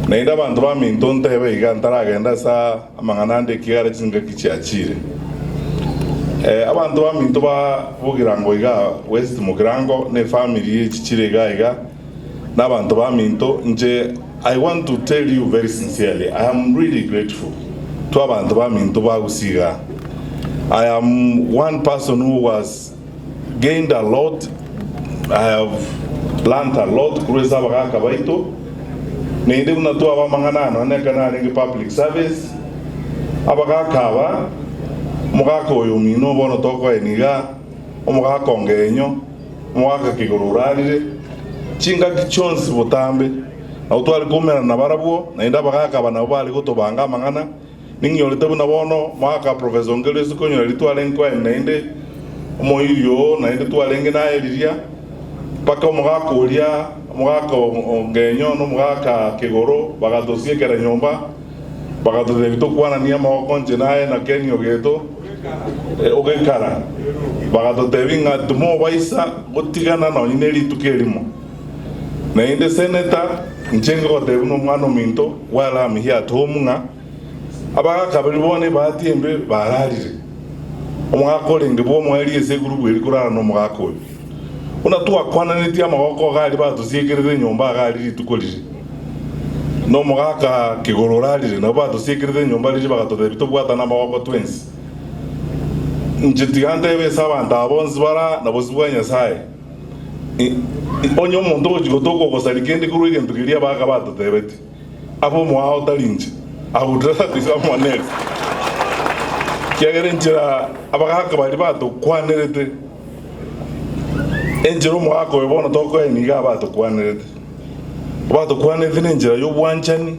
Naida bantu ba minto ntebe igantara agenda sa amanganande kigare chinga kichiachire. Abantu ba minto ba bugirango iga West Mugirango ne family chichire iga n'abantu ba minto nje. I want to tell you very sincerely, I am really grateful to abantu ba minto ba Usiga. I am one person who was gained a lot. I have learned a lot. Kureza baka kabaito. Nende unatu aba manganano nekana ngi public service. Abaka kaba mugako yumino bono toko eniga omugako ngenyo mugaka kigorurarire chinga kichonsi botambe autwali kumera na barabuo na inda baka kaba na bali gutubanga mangana ningyolete buna bono mwaka professor ngelesu konyo litwale nkwa nende moyo na inde twalenge na eliria paka omugako ulia mugako ngenyo no mugaka kigoro bagadosie kera nyomba bagadode bitokwana niya makonje naye na Kenyo geto ogekara bagadode binga dumo baisa gotigana na oneli tukelimo na inde senator njengo de uno mwana minto wala am here at home nga abaga kabiribone batimbe bararire omugako lenge bo mweli ese group eri kurara no mugako una tuwa kwana netia magoko gali batusiekirire nyomba gali tukolire no mugaka kigororarire na batusiekirire nyomba lije bagatode bitobwata na magoko twins njitigande besa abantu abonzi bara na bozibwanya sai onyo muntu ojigotoko kosalikende kuruige ntukiria baka batotebeti abo mwao talinje abudra tisamwanel kiagere njira abaka bali bato kwanerete enjiro mwako ebona toko eniga bato kwanerete bato kwanerete nenjira yobwanchani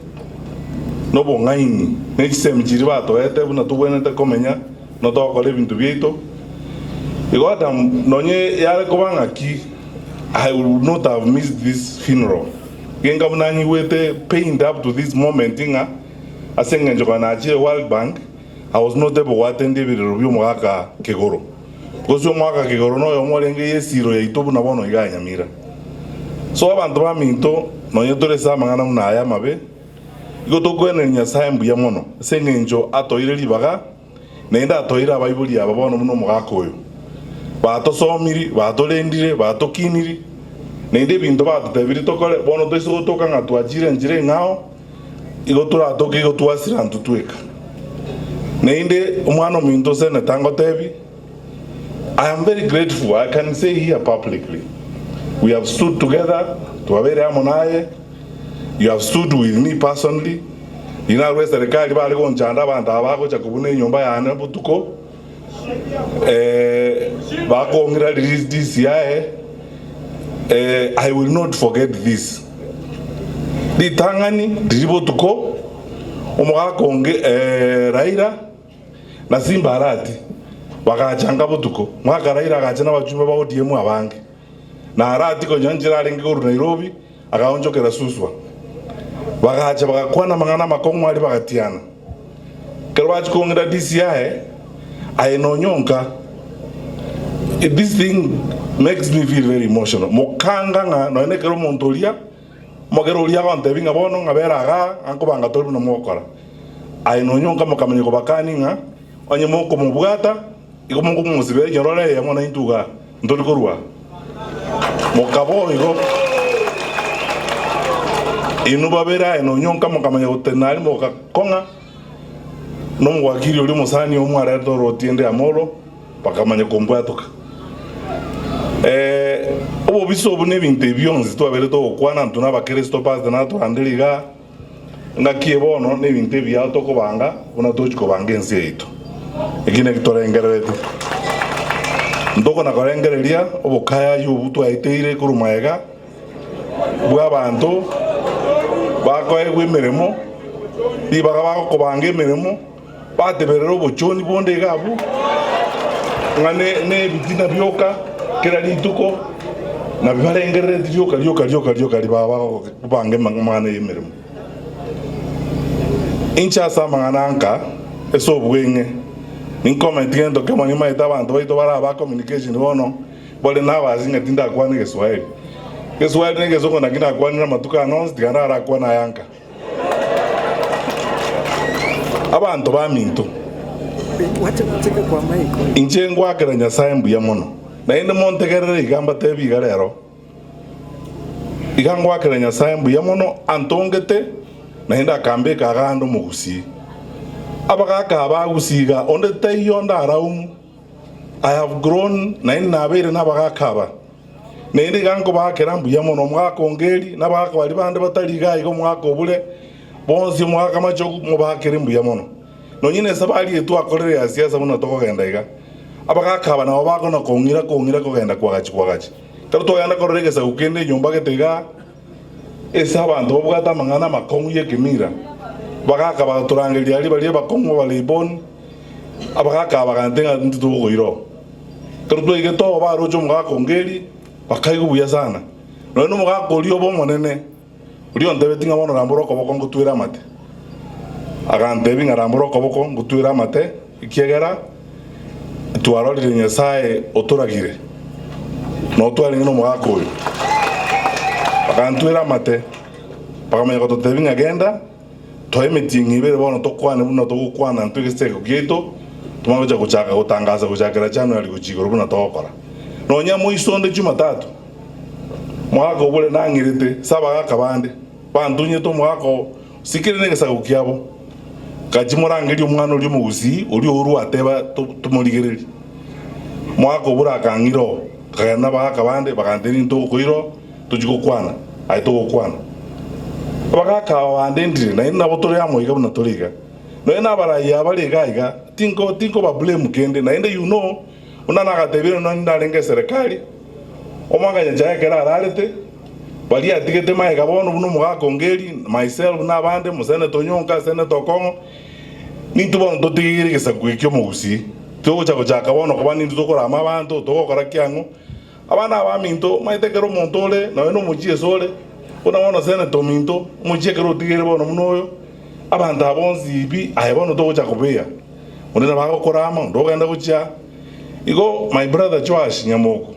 no bongaini nekisemjiri bato ete buna tubwenete komenya no toko le bintu bieto igota nonye yale kobanga ki I would not have missed this funeral. Genga bunani wete pained up to this moment inga asenga njokana achire World Bank. I was not able to attend the review mwaka kegoro. Because mwaka kegoro no yomolenge yesiro ya itobu na bono iga nyamira. So abantu ba minto no yotore sa mangana muna aya mabe. Igotoko ene nyasaye mbuya mono. Senga njo atoire libaga nenda atoira Bible ya babono muno mwaka oyo. Bato somiri, bato lendire, bato kiniri. Nende bintu bato tebiri tokole bono toiso toka ngatu ajire njire ngao. Igotura toki igotua sirantu tueka. Nende umano minto sene tango tebi. I am very grateful. I can say here publicly. We have stood together to avere amonaye. You have stood with me personally. Inarwe serikali bali konjanda bantu abako chakubune nyomba yane butuko. Bakongira release this year. I will not forget this. Di tangani diribo tuko omugako nge Raila na Simba Arati bakachanga butuko mwaka Raila akachana bachumba ba ODM abange na Arati ko nyanjira alingi ku Nairobi akaonjokera suswa bakacha bakakwana mangana makongo ali bakatiana kerwachi kongira this year. I know nyonka. This thing makes me feel very emotional. Mokanga nga no ene kero montolia. Mogero lia ba ntebinga bono ngabera ga anko banga tolu no mokora. I know nyonka mokamanye ko bakani nga onye moko mubwata iko mongo musibe yorole ya mona intuga ndoli korwa. Mokabo iko inu babera eno nyonka mokamanye ko tenali mokakonga no mwakiri oli musani omwara toro tiende amoro pakamanye kombwatoka obo biso obune binte byonzi to abere to kwana ntuna ba Kristo paz na to andeliga ngakie bono ne binte bya to kobanga bona to chiko bangenzi eito egine kitore engerete ndoko na korengereria obo kaya yubutu aiteire kurumaega bwa bantu bako egwemeremo dibaga bako kobange meremo pate berero bochoni bonde gabu ngane ne bitina byoka kera lituko na bibarengere byoka libaba kubange mangane yemeremo incha sama ngananka eso bwenge nin comment ngendo kama ni maita bantu baito bara ba communication bono bole na bazinga tinda kwani Kiswahili ne gezo kona kina kwani na matuka announce digana ara kwana yanka abantu baminto inje ngwakira Nyasaye mbuya muno na inde montegerere igamba tebiga rero igangwakira Nyasaye mbuya muno antongete na inde akambe kagando mugusi abagaka bagusiga onde tayonda araumu. I have grown na inde nabere nabagakaba na inde gango bakira mbuya muno mwaka ongeri nabagaka bali bande bataliga igo mwaka obule bonzi mwaka macho mubakira mbuya muno no nyine sabali etu akorere ya siasa muno tokogenda iga abagakaba na babakona kongira kogenda kwagachi taro toyanda korregesa ukende nyumba getega esa abantu bobwata mangana makongu yekimira bagakaba turangeria ali bali bakongu balibon abagakaba gantenga ntitugoiro taro toige to barojo mugakongeri bakaigu buya sana no mugakoliyo bomonene uriyo ndebetinga bono ramboro koboko ngutwira mate agantebi ngaramboro koboko ngutwira mate ikiegera tuarorire Nyasaye oturagire no twaringa no mugakoyo bagantwira mate bagamenya ko tutebi ngagenda toemetingi ibere bono tokwane buno togukwana ntwigesteko gito tumagoja guchaka gutangaza guchakira January guchigoro buno tokora no nyamo isonde Jumatatu mwako bule nangirite sabaga kabande bandunye to mwako sikirene gesagukiabo kajimurangiri umwana uri mugusi uri uru ateba tumurigereri mwako bura kangiro kagana bakabande bagandeni ntokoiro tujikokwana aitokokwana abagaka bandendire na ina botore ya moiga buna toriga no ina baraya baligaiga tinko ba blame kende na inde you know unana gatebire no ndalenge serikali omwanga nyaja kera aralete bali atigete mai gabono buno mugakongeri myself na bande musene tonyonka sene tokongo nintu bono totigire gesagwikyo mugusi togo chaka bono ko bani ndokora amabantu tokora kyango abana abaminto maitekero montole na weno mujie sole ona bono sene tominto mujie kero tigire bono munoyo abantu abonzi ibi ayebono togo chakobeya onena bagokora ama ndogenda gucha igo my brother Joash Nyamoko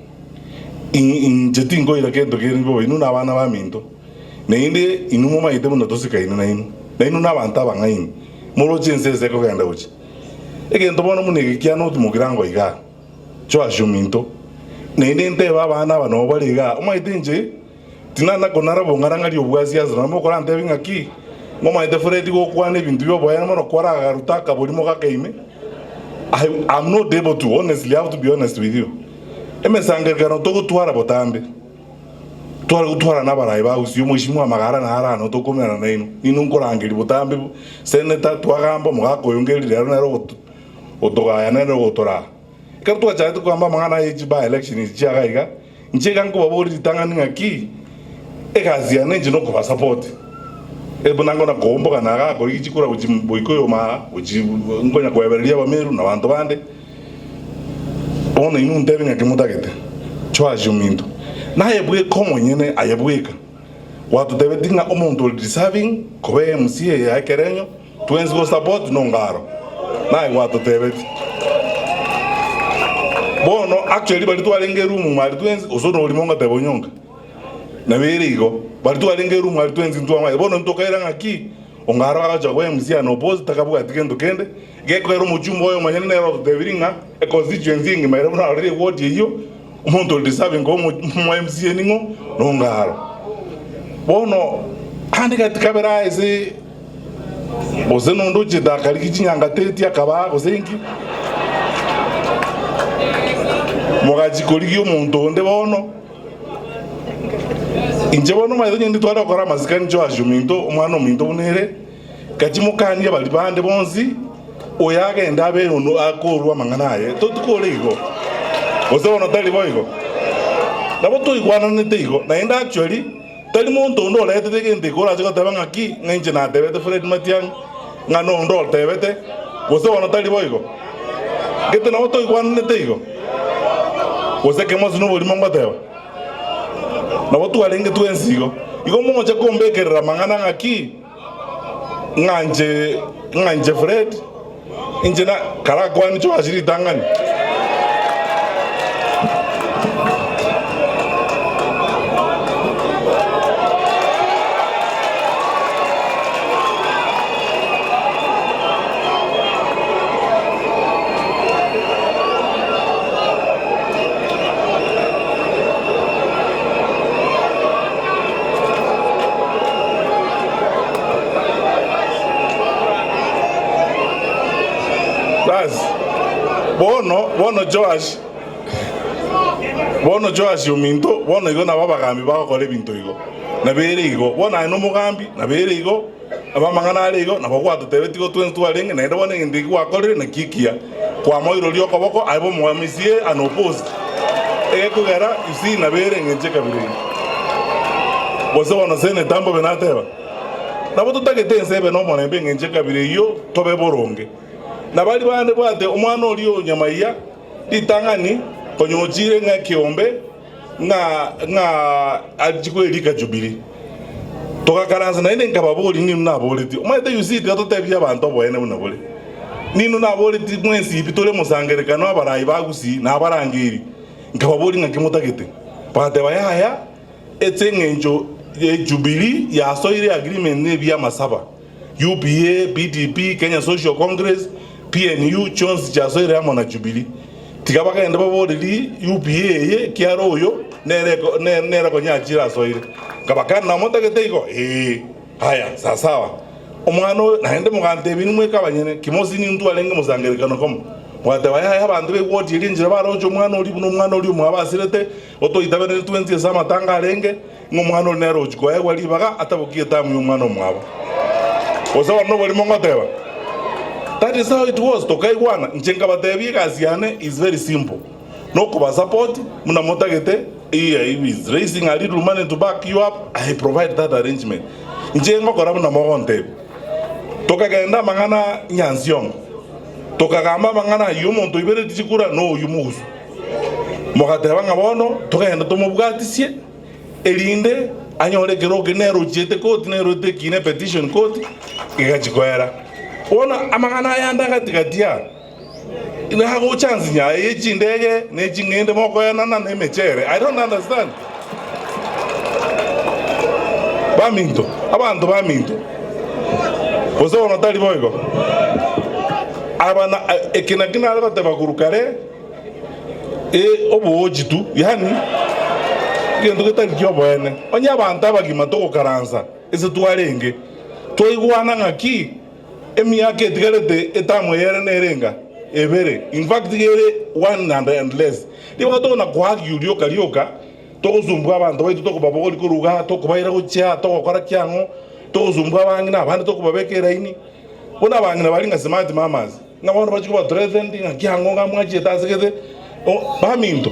injetingo ira kendo kiribo inu na bana baminto na inde inumo maite muno tosika inu na inu na banta bangaini moro chense ko genda uchi egento bono munege kiano tumugirango iga Joash minto na inde nte bana bano baliga omaite nje tinana konara bongara ngali obwasi azana mo korante bingaki mo maite Fred go kwane bintu byo boyana mono kwara garutaka bolimo gakeime. I'm not able to, honestly, I have to be honest with you. Emesangergano togo tuara botambe. Tuara nabara iba usi umushimwa magara na hara no toko mena na inu. Inu nkorangiri botambe seneta tuagamba mugako yongeri lero na ro otoga ya na ro otora. Kartu acha tu kwamba mangana ejiba election ichiaga iga. Nchega nko babori tangani ngaki. Ekazia nenje no ko support. Ebunango na kombo kanaga ko ichikura boikoyo ma ngonya kwebereria bameru na bantu bande ona inu ndebe ngakimutagete Joash minto na yebwe komo nyene ayebweka watu debe dinga omuntu deserving kobe MCA ya kerenyo twenzi go support no ngaro na watu debe bono actually bali twalenge room mali twenzi osono olimonga tebonyonga na berigo bali twalenge room mali twenzi ntwa bono ntokaira ngaki ongaro akaja kwa MCA no pose takabuka tikendo kende gekwero mujumbo oyo manyene nero deviringa e constituency ngi mayero na already ward yiyo umuntu deserving ngo mu MCA ningo no ngaro bono andika tikabera ese bozeno ndoje dakali kichinyanga teti akaba osenki mogaji koligyo umuntu onde bono inje bono mayizo ndi twara kora mazikani Joash minto umwana minto unere kachimukanye bali bande bonzi oyaga ndabe ono akorwa manganaye totukole igo ozona tali boigo nabo to igwana nete igo na enda actually tali monto ndo lete tegende kora chiko tabanga ki ngenje na debete Fred Matiang ngano ndo tebete ozona tali boigo gete na to igwana nete igo ozeke mozo no bolimo mbateba na watu walenge twensigo igo moja kombekerera mangana ngaki nganje Fred injena karakwani Joash tangani basi bono Joash uminto bono igo nababagambi bagokora ebinto igo nabere igo bono ano mugambi nabere igo abamangana ari igo nabagwatutebe tigo twarenge naende bono ngende gwakorire na kikia kwa moiro rio koboko abo mwamisie an opposed kugera isi nabere ngenje kabiri bose bono sene tambo benateba nabo tutagete nsebe no mona mbe ngenje kabiri yo tobe boronge nabali bande bwate omwana olio nyamaiya litangani konyochire nga kiombe nga ajikwelika Jubilee tokakaranza naende nkababoli ninu naboleti omaite yusiti atotebya abantu boene munabole ninu naboleti mwensi ipitole musangerekano abarayi bagusi nabarangiri nkababoli ngakimutagete pate bayaya etsengenjo Jubilee yasoire agreement nebya masaba UPA PDP Kenya Social Congress PNU chonsi chasoire amona Jubilee tikabakaenda baboleli UPA ye kiaroyo nere konyachira soire kabakana namutagete iko haya sawa omwana naende mugante bintu mwekabanyene kimosi ni ntu alenge musangerekano komo mwate baya abantu begwoti ilinjira barojo omwana oli buno omwana oli mwabasirete otoitabene 20 sama tanga alenge ngomwana oli nero chiko yawe libaga atabukie tamu omwana omwabo osawa no bali mongoteba. That is how it was. Tokaigwana nchenga batebi kaziane is very simple. No kuba support muna motagete is raising a little money to back you up. I provide that arrangement. Nchenga kora muna mogonte. Tokagenda mangana nyansiong. Tokagamba mangana yumo to ibere tichikura no yumusu. Mogateba ngabono tokagenda tomubugatisie elinde anyore keroge nero jete court nero te kine petition court igachikoera. Ona amangana yanda katia ina hago chance nya ejindege nejingende moko yana na nemechere. I don't understand. Baminto abantu baminto bozo ono tali boygo abana ekina algo te bakurukare obo ojitu yani ngendo ketali kyoboene onya abantu abagima to karanza ese tuarenge toigwana ngaki emiyake etigarete etamu yere nerenga ebere in fact yere 100 and less liba tona kwa ryoka tokuzumbwa abantu baitu tokubabogoli kuruga tokubaira gucha tokokora kyango tokuzumbwa abangina abandi tokubabekera ini bona abangina balinga smart mamas ngabona bachikuba threatened ngakyango ngamwaje tasekete baminto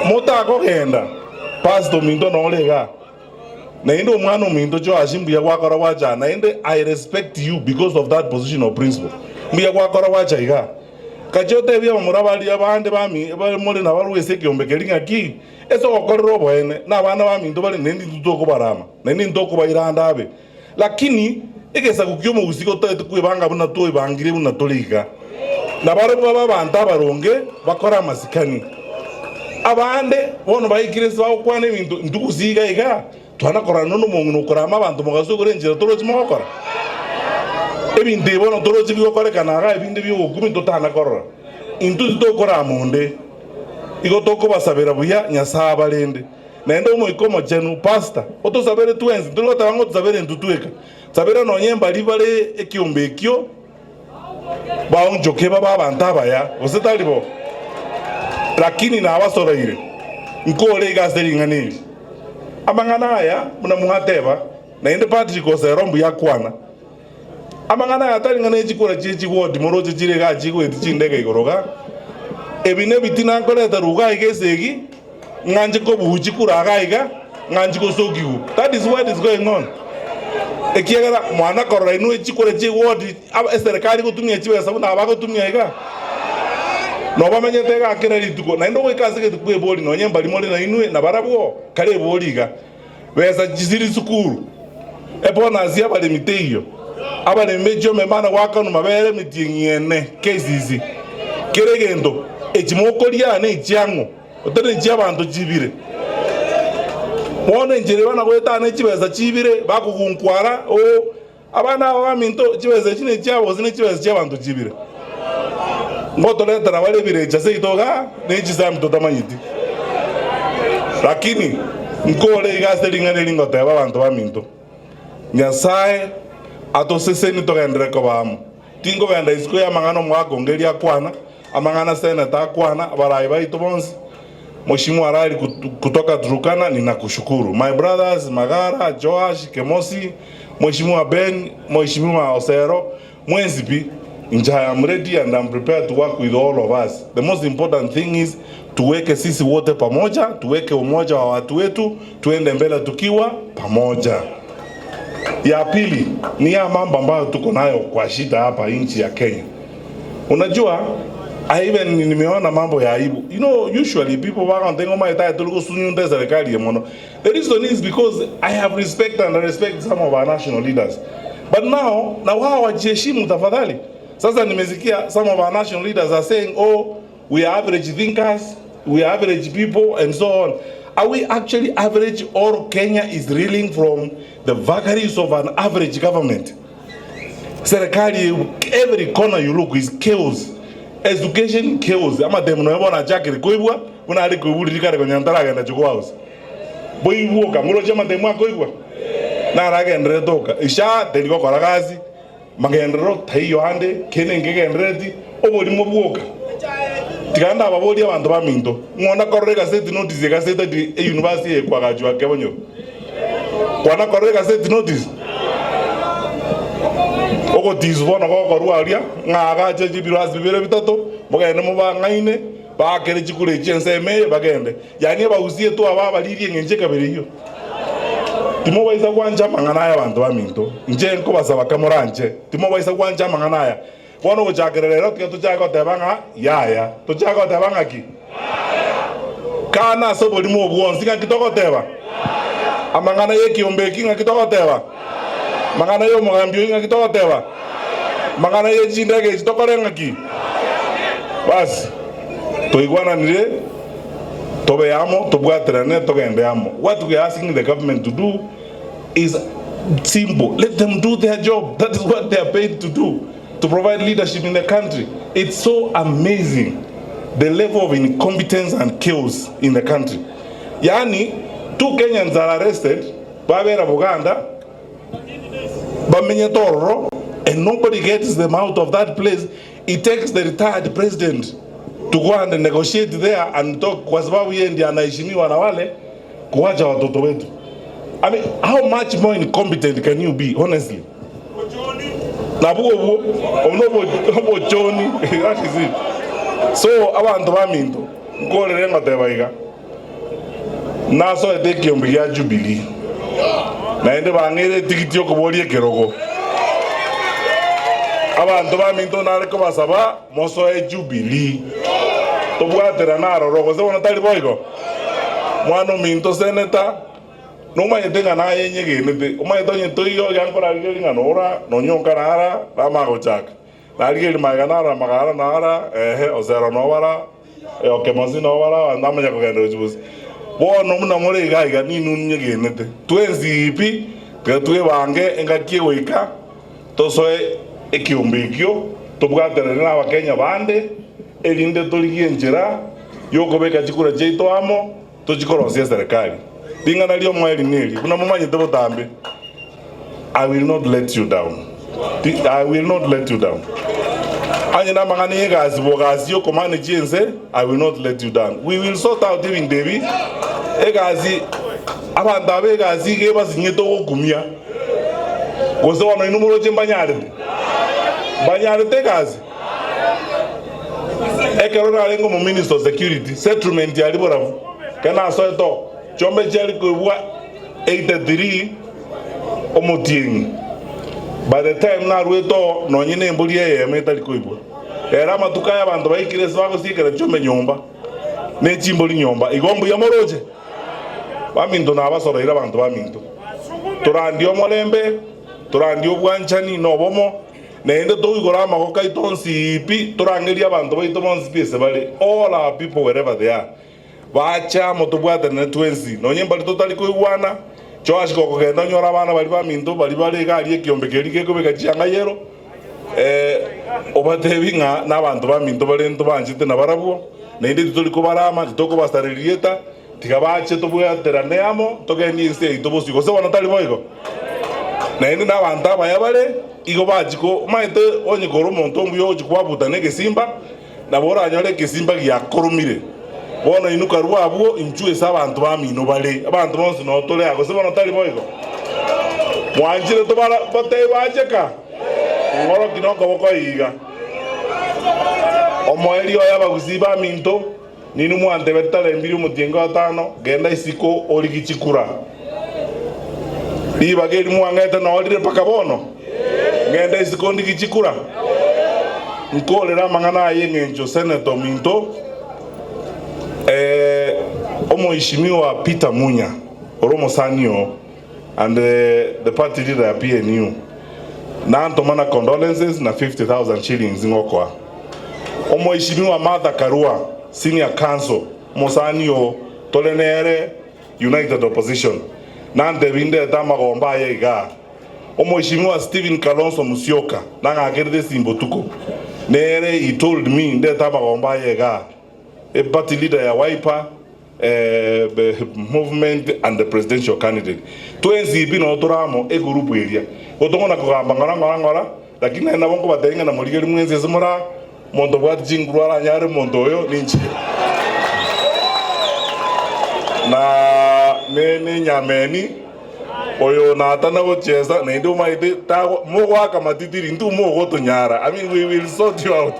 mota kogenda pastor minto nolega naende omwana ominto cho ashimbuya gwakora wacha naende I respect you because of that position of principle mbuya gwakora wacha iga kachote bya murabali abande bami muri na barwese kyombekeringa ki eso gokorero boene na bana baminto bali nendi tutoko barama nendi ntoko bayiranda abe lakini egesa kukyomo gusiko tete kwibanga buna to ibangire buna tolika na baro baba banta baronge bakora masikani abande bono bayikirese bakwana ibintu ndukuziga iga twana korana no muntu ukorama abantu mugasogorenjera torozi mukora ebindi bono torozi bikokorekana ga ebindi bigukumi totana korora intu tokora amunde igo toko basabera buya nyasa balende naende umo ikomo jenu pasta otosabere twenzi ndilota bango tsabere ntutweka tsabera no nyemba libale ekiombe ekyo baonjoke baba bantaba ya osetalibo lakini na abasoraire nkole gaseringa nini amangana aya muna muhateba naende Patrick Oserombu yakwana amangana atalingana ejikora chichi wodi moroje jirega ajigo etindege igoroga ebine bitina koleta ruga igesegi nganje ko buji kuraga iga nganje ko sogiu. That is what is going on. Ekiagara mwana korora inu ejikora chi wodi serikali kutumia chiwe sabu na abago tumia iga no bamenyetega akira lituko naende wekasege tukwe boli no nyemba limole na inwe na barabwo kale boliga beza jiziri sukuru ebona azia bale miteyo abale mejo memana wakano mabere mitingene kezizi keregendo ejimoko lyane ijyango otene jyabantu jibire mone njere bana kwetana chibeza chibire bakugunkwara o abana baminto chibeza chine cyabo zine chibeza cy'abantu jibire ngoto leta na wale birecha seitoga nechi sam totamanyiti lakini nkole igase lingane lingota abantu baminto nyasaye atoseseni togendere ko bamu tingo genda isiko ya mangano mwagongeria kwana amangana seneta kwana barai baitu bonsi. Mheshimiwa Rali kutoka Turkana, ninakushukuru. My brothers Magara, Joash, Kemosi, Mheshimiwa Ben, Mheshimiwa Osero, Mwenzipi, I am ready and I'm prepared to work with all of us. The most important thing is tuweke sisi wote pamoja, tuweke umoja wa watu wetu, tuende mbele tukiwa pamoja. Ya pili ni ya mambo ambayo tuko nayo kwa shida hapa nchi ya Kenya. Unajua, nimeona mambo ya aibu. You know, usually people wanatengo maita tuliko sunyunde serikali ya mono. The reason is because I have respect and I respect some of our national leaders. But now wao wajiheshimu tafadhali. Sasa nimesikia some of our national leaders are saying, oh, we are average thinkers, we are average people and so on. Are we actually average, or Kenya is reeling from the vagaries of an average government? Serikali, every corner you look is chaos. Education chaos. Ama demuno yabona jakiri koibwa, kuna ali koibuli kare konyantara genda chukua house. Boibuo kamulo chama demwa koibwa. Na rage ndre toka. Isha teliko koragazi. Magendro thayo hande kene ngegendreti oboli mobuoka. Tikanda baboli abantu baminto. Ngona korrega state notice ga state di university kwa gajwa kebonyo. Kwana korrega state notice. Oko tizubona ko korwalia ngaga cheji birasi bibere bitato bagende mu bangaine bakere chikure chense me bagende. Yani bausie to aba balirie ngenje kabiri yo. Timo baisa kwanja mangana ya bantu baminto nje nko basaba kamoranje timo baisa kwanja mangana ya wono gochakerero tuchako tebanga yaya tuchako tebanga ki kana so boli mo bwonsi nga kitoko teba amangana ye kiombeki nga kitoko teba mangana yo mogambio nga kitoko teba mangana ye jindege kitoko renga ki bas toigwana nire tobe amo tobwaterane togende amo. What we are asking the government to do is simple. Let them do their job. That is what they are paid to do, to provide leadership in the country. It's so amazing the level of incompetence and chaos in the country. Yani, 2 Kenyans are arrested, Babera Buganda, Bamenye Toro, and nobody gets them out of that place. It takes the retired president to go and negotiate there and talk kwa sababu yeye ndiye anaheshimiwa na wale kuacha watoto wetu. I mean, how much more incompetent can you be, honestly? Nabugo onobo Johnny, that is it. So abantu baminto ngorere ngatebaiga naso eteke ombiya Jubilee naende bangere tikiti yokubolie kerogo abantu baminto nareko basaba moso e Jubilee tobwatera narorogo se bona tali boigo mwana minto seneta no mayetenga na yenyegenete umayetonye toyo yankora linga nora no nyonkarara ramago chaka nalgeli maganara magara nara ozero novara okemosi novara andamanya kugenda ujubuzi bono muna more igaiga ninu nyegenete twenzipi gatwe bange engakie goika tosoe ekiombekio tobwatera na Abakenya bande elinde toligie njira yokobeka chikura cheito amo tochikorosia serikali dingana lio mweli nili kuna mumanye tebo tambe. I will not let you down. I will not let you down. Anyina mangani yegazi bogazi yo komane chense, I will not let you down. We will sort out even David egazi abantu abegazi ke bazinyeto okumia gozo wana inumuro chembanyare banyare tegazi ekerona lengo mu minister of security settlement ya liboravu kana soeto chombe chali kubwa 83 omotieni. By the time na rueto no nyine mbuli ye metali kuibwa era matuka ya bantu baikire swago sikera chombe nyomba ne chimboli nyomba igombu ya moroje baminto na abasoro ira bantu baminto turandio molembe turandio bwanchani no bomo nende to igora magoka itonsi ipi turangeria bantu baito monsi pese bale all our people wherever they are bacha motobwata na 20 no nyemba totali kuigwana Joash koko kenda nyora bana bali baminto bali gari ekiombekeri kekobeka chianga yero obatebinga n'abantu baminto balento banjite na barabuo nende tutoli ko barama tutoko bastarelieta tikabache tobwatera neamo togeni ise itobosiko se bona tali boigo nende n'abantu abaya bale igo bachiko maite onye koro monto mbuyo chikwa butane gesimba na bora nyore gesimba gya korumire bono inuka rwabo imchue sabantu bamino bale abantu bonse no tole ago sebo no tali boygo mwanjire to bara bote bajeka ngoro kinoko boko iga omoeri oya bagusiba minto ninu mwante betale mbiri mutiengo atano genda isiko oligichikura iba geli mwangete na olire pakabono genda isiko ndigichikura nkolera mangana yengenjo senator minto omoishimiwa Peter Munya Oromo Sanio and the party leader ya PNU na antomana condolences na 50,000 shillings ngokwa. Omoishimiwa Martha Karua senior counsel Mosanio tolenere United Opposition na ndebinde tamagomba yega. Omoishimiwa Stephen Kalonzo Musyoka na ngagerde simbotuko nere he told me nde tamagomba yega a party leader ya Wiper movement and the presidential candidate twenzi bino otoramo e group area otongona kugamba ngara lakini na bongo batenga na muligeri mwenzi zimura mondo bwa jingurara nyare mondo yo ninchi na nene nyameni oyo na atana gocheza na ndio maite ta mogwa kama titiri ndu mogo to nyara. I mean we will sort you out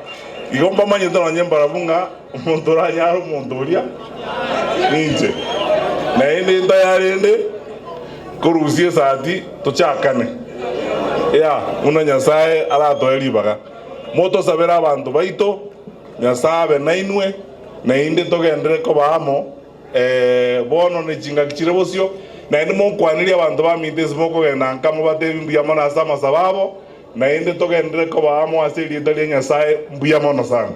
igomba manye tano nyembara bunga mondora nyaro mondoria ninje na ende ndayarende korusie sati tochakane ya una nyasaye ala toelibaga moto sabera abantu baito nyasabe nainwe na inde togendere ko bamo bono ne jinga kichire bosio na inde monkwaniria abantu bamite smoko genda nkamo batebimbi amana sama sababo na inde togendere ko bamo asiri ndali nyasaye mbuyamo no sana.